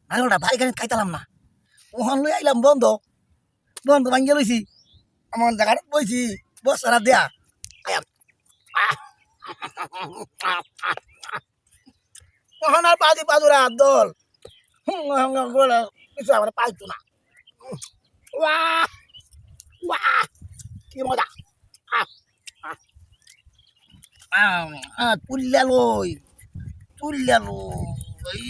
ভালোটা ভাই খানি খাইতালাম না ওখান লই আইলাম বন্ধ বন্ধ ভাঙ্গে লইছি আমার জায়গাটা বইছি বসারা দেয়া আয়াম ওখান আর বাজি বাজুরা দল কিছু আমার পাইতো না ওয়াহ ওয়াহ কি মজা তুললে লই তুললে লই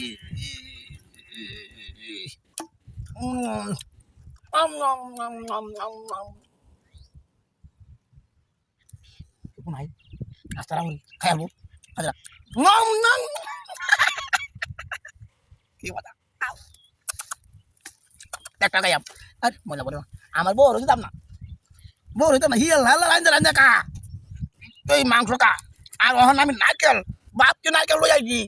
নাই আস্তে রাখুন খাইবো আচ্ছা কি মজা একটা খাইয়াম আর মজা বলে আমার বউ হইতাম না বউ হইতাম না হিয়াল লাল রাঞ্জা রাঞ্জা কা এই মাংস কা আর ওখান আমি নারকেল বাপকে নারকেল লই আইছি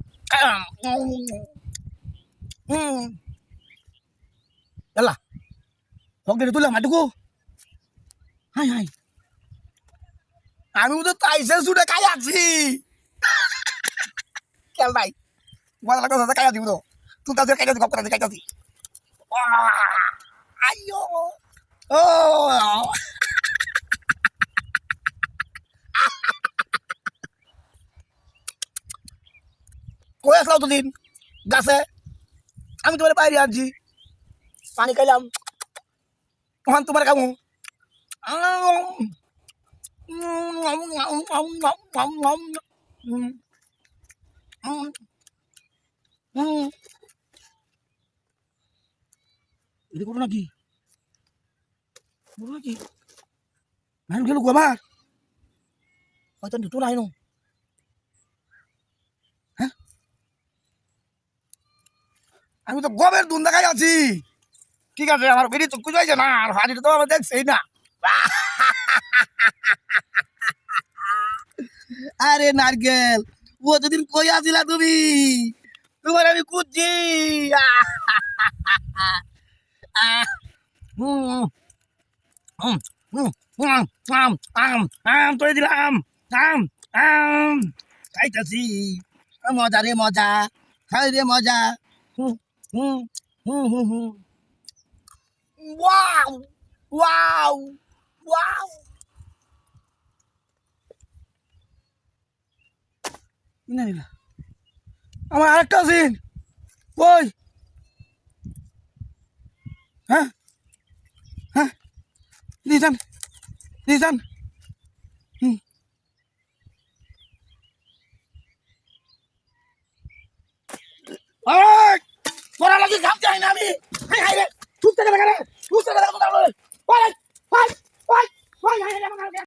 এলা হকডে তুলে মাটুকু হাই হাই আমি তো তাইসে সুটে খাই আছি খেল ভাই মজা লাগতো খাই আছি তো তুই তাদের খাইতে গপ করে খাইতে আইয়ো ও কই আসলাম তো দিন গাছে আমি তোমার বাইরে আনছি পানি খাইলাম ওখান তোমার খাবো এটা করো নাকি নাই গেল আবার হয়তো দুটো নাই নো হ্যাঁ আমি তো গবের দুন দেখাই আছি ঠিক আছে আমার বেরিয়ে চক্ষু যাইছে না আর হাজিটা তো আমার দেখছেই না আরে নারকেল ও যেদিন কই আসিলা তুমি তোমার আমি খুঁজছি তোরে দিলাম খাইতেছি মজা রে মজা খাই রে মজা ওয়াও ওয়াও ওয়াও না নিলা আমার আরেকটা আছে কই হ্যাঁ হ্যাঁ দিয়েছেন দিয়েছেন তোরা লাগি খাম চাই না আমি